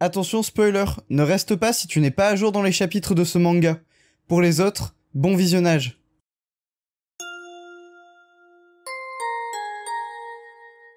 Attention spoiler, ne reste pas si tu n'es pas à jour dans les chapitres de ce manga. Pour les autres, bon visionnage.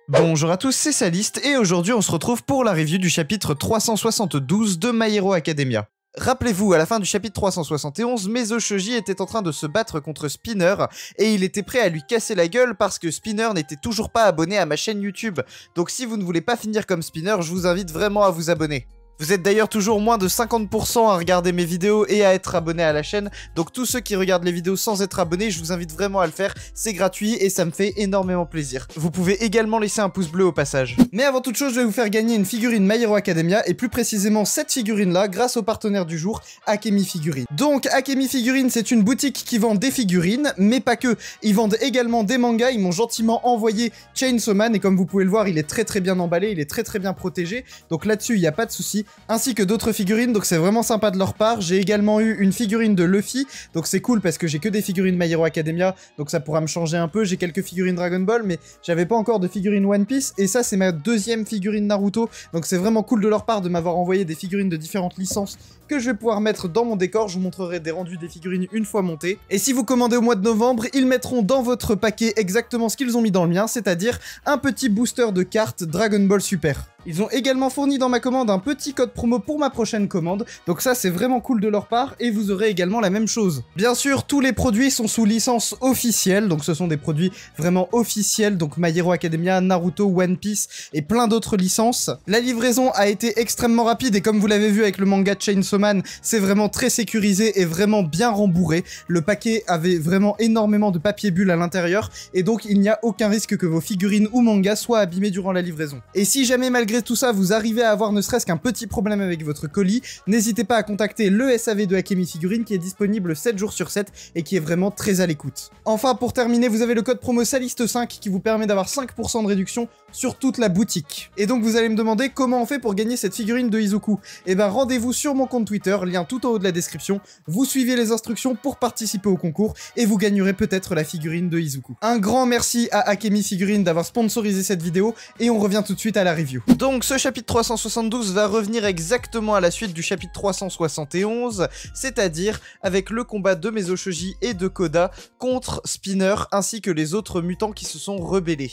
Bonjour à tous, c'est Saliste et aujourd'hui on se retrouve pour la review du chapitre 372 de My Hero Academia. Rappelez-vous, à la fin du chapitre 371, Mezo Shoji était en train de se battre contre Spinner et il était prêt à lui casser la gueule parce que Spinner n'était toujours pas abonné à ma chaîne YouTube. Donc si vous ne voulez pas finir comme Spinner, je vous invite vraiment à vous abonner. Vous êtes d'ailleurs toujours moins de 50% à regarder mes vidéos et à être abonné à la chaîne, donc tous ceux qui regardent les vidéos sans être abonnés, je vous invite vraiment à le faire, c'est gratuit et ça me fait énormément plaisir. Vous pouvez également laisser un pouce bleu au passage. Mais avant toute chose, je vais vous faire gagner une figurine My Hero Academia, et plus précisément cette figurine-là, grâce au partenaire du jour, Akemi Figurine. Donc Akemi Figurine, c'est une boutique qui vend des figurines, mais pas que. Ils vendent également des mangas, ils m'ont gentiment envoyé Chainsaw Man, et comme vous pouvez le voir, il est très bien emballé, il est très bien protégé, donc là-dessus, il n'y a pas de souci. Ainsi que d'autres figurines, donc c'est vraiment sympa de leur part. J'ai également eu une figurine de Luffy, donc c'est cool parce que j'ai que des figurines My Hero Academia, donc ça pourra me changer un peu. J'ai quelques figurines Dragon Ball, mais j'avais pas encore de figurines One Piece, et ça c'est ma deuxième figurine Naruto, donc c'est vraiment cool de leur part de m'avoir envoyé des figurines de différentes licences que je vais pouvoir mettre dans mon décor. Je vous montrerai des rendus des figurines une fois montées. Et si vous commandez au mois de novembre, ils mettront dans votre paquet exactement ce qu'ils ont mis dans le mien, c'est-à-dire un petit booster de cartes Dragon Ball Super. Ils ont également fourni dans ma commande un petit code promo pour ma prochaine commande, donc ça c'est vraiment cool de leur part, et vous aurez également la même chose. Bien sûr, tous les produits sont sous licence officielle, donc ce sont des produits vraiment officiels, donc My Hero Academia, Naruto, One Piece et plein d'autres licences. La livraison a été extrêmement rapide, et comme vous l'avez vu avec le manga Chainsaw Man, c'est vraiment très sécurisé et vraiment bien rembourré. Le paquet avait vraiment énormément de papier bulle à l'intérieur, et donc il n'y a aucun risque que vos figurines ou mangas soient abîmés durant la livraison. Et si jamais malgré tout ça, vous arrivez à avoir ne serait-ce qu'un petit problème avec votre colis, n'hésitez pas à contacter le SAV de Akemi Figurine qui est disponible 7 jours sur 7 et qui est vraiment très à l'écoute. Enfin, pour terminer, vous avez le code promo SALISTE5 qui vous permet d'avoir 5% de réduction sur toute la boutique. Et donc vous allez me demander comment on fait pour gagner cette figurine de Izuku. Et ben rendez-vous sur mon compte Twitter, lien tout en haut de la description, vous suivez les instructions pour participer au concours et vous gagnerez peut-être la figurine de Izuku. Un grand merci à Akemi Figurine d'avoir sponsorisé cette vidéo et on revient tout de suite à la review. Donc ce chapitre 372 va revenir exactement à la suite du chapitre 371, c'est-à-dire avec le combat de Mezo Shoji et de Koda contre Spinner ainsi que les autres mutants qui se sont rebellés.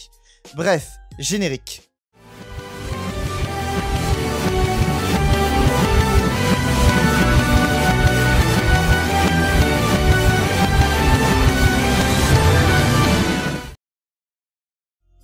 Bref, générique.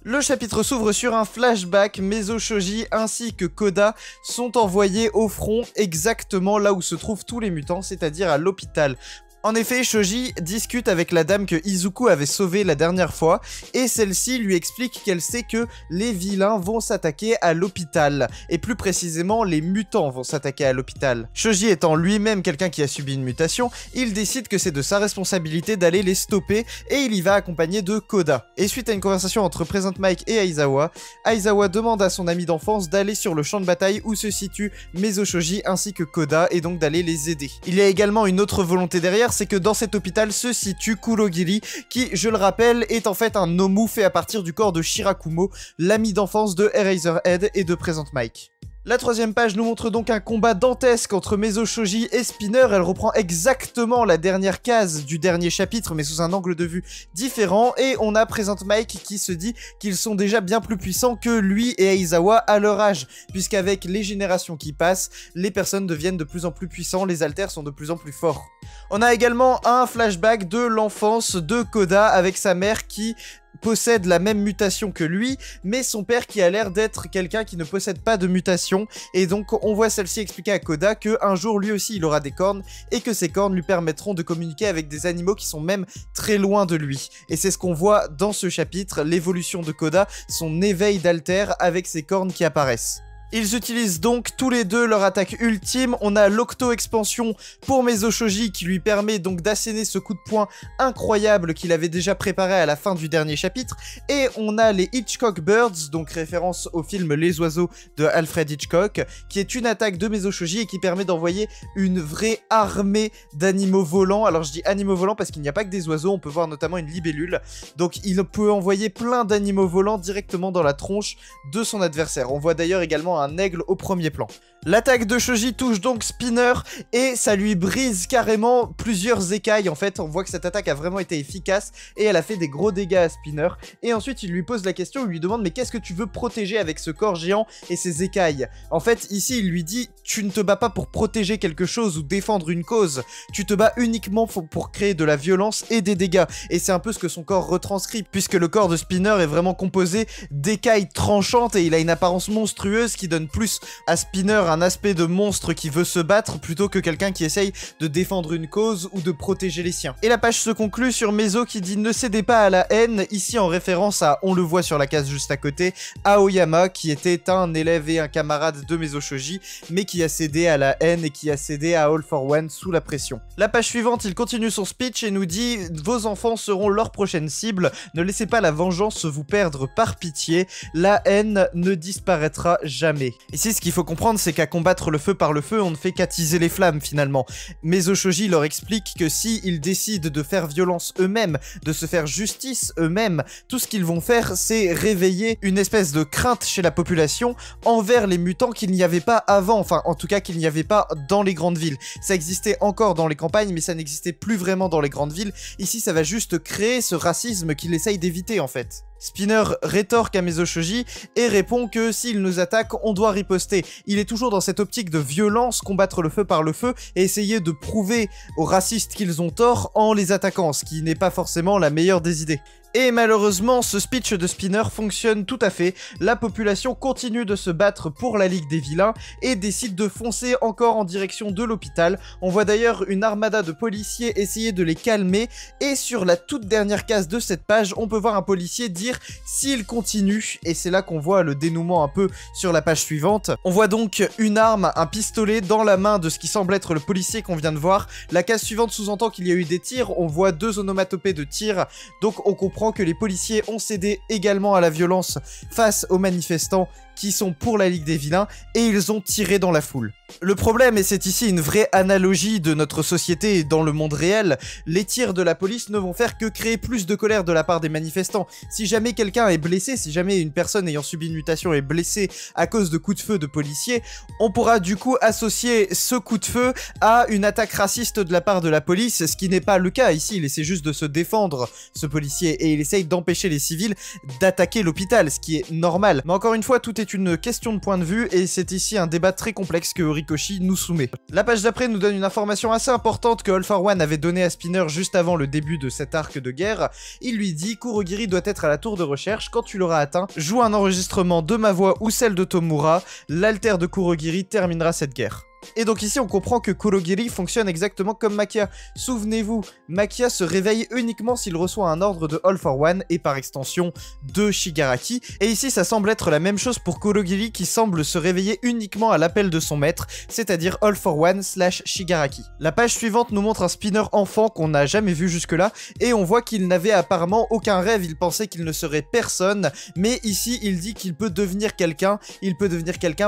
Le chapitre s'ouvre sur un flashback. Mezo Shoji ainsi que Koda sont envoyés au front, exactement là où se trouvent tous les mutants, c'est-à-dire à l'hôpital. En effet, Shoji discute avec la dame que Izuku avait sauvée la dernière fois, et celle-ci lui explique qu'elle sait que les vilains vont s'attaquer à l'hôpital, et plus précisément, les mutants vont s'attaquer à l'hôpital. Shoji étant lui-même quelqu'un qui a subi une mutation, il décide que c'est de sa responsabilité d'aller les stopper, et il y va accompagné de Koda. Et suite à une conversation entre Present Mic et Aizawa, Aizawa demande à son ami d'enfance d'aller sur le champ de bataille où se situe Mezo Shoji ainsi que Koda, et donc d'aller les aider. Il y a également une autre volonté derrière, c'est que dans cet hôpital se situe Kurogiri, qui, je le rappelle, est en fait un Nomu fait à partir du corps de Shirakumo, l'ami d'enfance de Eraserhead et de Present Mic. La troisième page nous montre donc un combat dantesque entre Mezo Shoji et Spinner. Elle reprend exactement la dernière case du dernier chapitre, mais sous un angle de vue différent, et on a Present Mic qui se dit qu'ils sont déjà bien plus puissants que lui et Aizawa à leur âge, puisqu'avec les générations qui passent, les personnes deviennent de plus en plus puissants, les alters sont de plus en plus forts. On a également un flashback de l'enfance de Koda avec sa mère qui possède la même mutation que lui, mais son père qui a l'air d'être quelqu'un qui ne possède pas de mutation, et donc on voit celle-ci expliquer à Koda que un jour lui aussi il aura des cornes, et que ces cornes lui permettront de communiquer avec des animaux qui sont même très loin de lui. Et c'est ce qu'on voit dans ce chapitre, l'évolution de Koda, son éveil d'alter avec ses cornes qui apparaissent. Ils utilisent donc tous les deux leur attaque ultime. On a l'Octo-expansion pour Mezo Shoji qui lui permet donc d'asséner ce coup de poing incroyable qu'il avait déjà préparé à la fin du dernier chapitre. Et on a les Hitchcock Birds, donc référence au film Les Oiseaux de Alfred Hitchcock, qui est une attaque de Mezo Shoji et qui permet d'envoyer une vraie armée d'animaux volants. Alors je dis animaux volants parce qu'il n'y a pas que des oiseaux, on peut voir notamment une libellule. Donc il peut envoyer plein d'animaux volants directement dans la tronche de son adversaire. On voit d'ailleurs également vraiment un aigle au premier plan. L'attaque de Shoji touche donc Spinner et ça lui brise carrément plusieurs écailles. En fait, on voit que cette attaque a vraiment été efficace et elle a fait des gros dégâts à Spinner. Et ensuite, il lui pose la question, il lui demande mais qu'est-ce que tu veux protéger avec ce corps géant et ses écailles? En fait, ici, il lui dit tu ne te bats pas pour protéger quelque chose ou défendre une cause. Tu te bats uniquement pour créer de la violence et des dégâts. Et c'est un peu ce que son corps retranscrit puisque le corps de Spinner est vraiment composé d'écailles tranchantes et il a une apparence monstrueuse qui donne plus à Spinner un aspect de monstre qui veut se battre plutôt que quelqu'un qui essaye de défendre une cause ou de protéger les siens. Et la page se conclut sur Mezo qui dit ne cédez pas à la haine, ici en référence à, on le voit sur la case juste à côté, Aoyama qui était un élève et un camarade de Mezo Shoji mais qui a cédé à la haine et qui a cédé à All for One sous la pression. La page suivante, il continue son speech et nous dit vos enfants seront leur prochaine cible, ne laissez pas la vengeance vous perdre par pitié, la haine ne disparaîtra jamais. Ici ce qu'il faut comprendre c'est qu'à combattre le feu par le feu, on ne fait qu'attiser les flammes finalement. Mezo Shoji leur explique que si ils décident de faire violence eux-mêmes, de se faire justice eux-mêmes, tout ce qu'ils vont faire c'est réveiller une espèce de crainte chez la population envers les mutants qu'il n'y avait pas avant, enfin en tout cas qu'il n'y avait pas dans les grandes villes. Ça existait encore dans les campagnes mais ça n'existait plus vraiment dans les grandes villes. Ici ça va juste créer ce racisme qu'il essaye d'éviter en fait. Spinner rétorque à Mezo Shoji et répond que s'il nous attaque, on doit riposter. Il est toujours dans cette optique de violence, combattre le feu par le feu et essayer de prouver aux racistes qu'ils ont tort en les attaquant, ce qui n'est pas forcément la meilleure des idées. Et malheureusement, ce speech de Spinner fonctionne tout à fait. La population continue de se battre pour la Ligue des Vilains et décide de foncer encore en direction de l'hôpital. On voit d'ailleurs une armada de policiers essayer de les calmer. Et sur la toute dernière case de cette page, on peut voir un policier dire s'il continue. Et c'est là qu'on voit le dénouement un peu sur la page suivante. On voit donc une arme, un pistolet dans la main de ce qui semble être le policier qu'on vient de voir. La case suivante sous-entend qu'il y a eu des tirs. On voit 2 onomatopées de tirs. Donc on comprend que les policiers ont cédé également à la violence face aux manifestants qui sont pour la Ligue des Vilains et ils ont tiré dans la foule. Le problème, et c'est ici une vraie analogie de notre société dans le monde réel, les tirs de la police ne vont faire que créer plus de colère de la part des manifestants. Si jamais quelqu'un est blessé, si jamais une personne ayant subi une mutation est blessée à cause de coups de feu de policiers, on pourra du coup associer ce coup de feu à une attaque raciste de la part de la police, ce qui n'est pas le cas ici. Il essaie juste de se défendre, ce policier, et il essaye d'empêcher les civils d'attaquer l'hôpital, ce qui est normal. Mais encore une fois, tout est une question de point de vue et c'est ici un débat très complexe que Horikoshi nous soumet. La page d'après nous donne une information assez importante que All for One avait donnée à Spinner juste avant le début de cet arc de guerre. Il lui dit Kurogiri doit être à la tour de recherche, quand tu l'auras atteint, joue un enregistrement de ma voix ou celle de Tomura, l'alter de Kurogiri terminera cette guerre. Et donc ici on comprend que Kurogiri fonctionne exactement comme Makia. Souvenez-vous, Makia se réveille uniquement s'il reçoit un ordre de All for One et par extension de Shigaraki. Et ici ça semble être la même chose pour Kurogiri qui semble se réveiller uniquement à l'appel de son maître, c'est-à-dire All for One / Shigaraki. La page suivante nous montre un Spinner enfant qu'on n'a jamais vu jusque-là et on voit qu'il n'avait apparemment aucun rêve, il pensait qu'il ne serait personne, mais ici il dit qu'il peut devenir quelqu'un,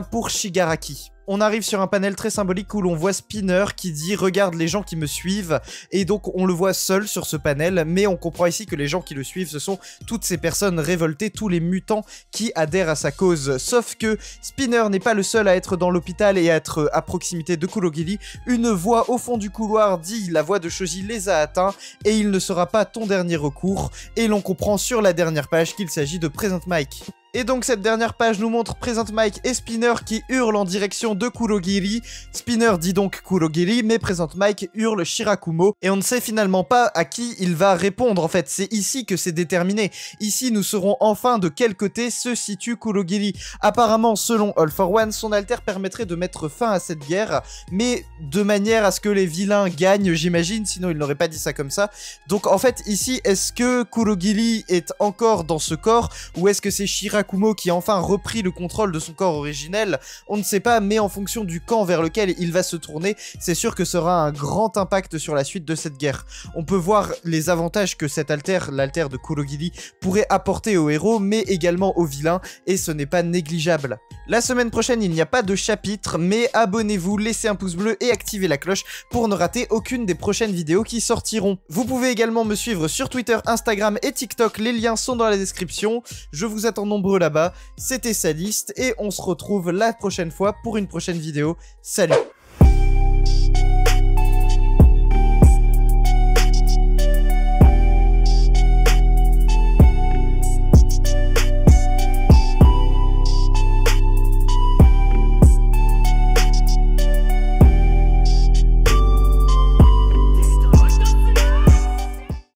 pour Shigaraki. On arrive sur un panel très symbolique où l'on voit Spinner qui dit « Regarde les gens qui me suivent » et donc on le voit seul sur ce panel, mais on comprend ici que les gens qui le suivent, ce sont toutes ces personnes révoltées, tous les mutants qui adhèrent à sa cause. Sauf que Spinner n'est pas le seul à être dans l'hôpital et à être à proximité de Kurogiri. Une voix au fond du couloir dit « La voix de Shoji les a atteints et il ne sera pas ton dernier recours » et l'on comprend sur la dernière page qu'il s'agit de Present Mic. Et donc cette dernière page nous montre Present Mic et Spinner qui hurlent en direction de Kurogiri. Spinner dit donc Kurogiri, mais Present Mic hurle Shirakumo. Et on ne sait finalement pas à qui il va répondre en fait. C'est ici que c'est déterminé. Ici nous saurons enfin de quel côté se situe Kurogiri. Apparemment, selon All for One, son alter permettrait de mettre fin à cette guerre, mais de manière à ce que les vilains gagnent, j'imagine, sinon il n'aurait pas dit ça comme ça. Donc en fait ici, est-ce que Kurogiri est encore dans ce corps, ou est-ce que c'est Shirakumo qui a enfin repris le contrôle de son corps originel? On ne sait pas, mais en fonction du camp vers lequel il va se tourner, c'est sûr que ça aura un grand impact sur la suite de cette guerre. On peut voir les avantages que cet alter, l'alter de Kurogiri, pourrait apporter aux héros, mais également aux vilains, et ce n'est pas négligeable. La semaine prochaine, il n'y a pas de chapitre, mais abonnez-vous, laissez un pouce bleu et activez la cloche pour ne rater aucune des prochaines vidéos qui sortiront. Vous pouvez également me suivre sur Twitter, Instagram et TikTok, les liens sont dans la description. Je vous attends nombreux nombreux là-bas. C'était Saliste et on se retrouve la prochaine fois pour une prochaine vidéo. Salut!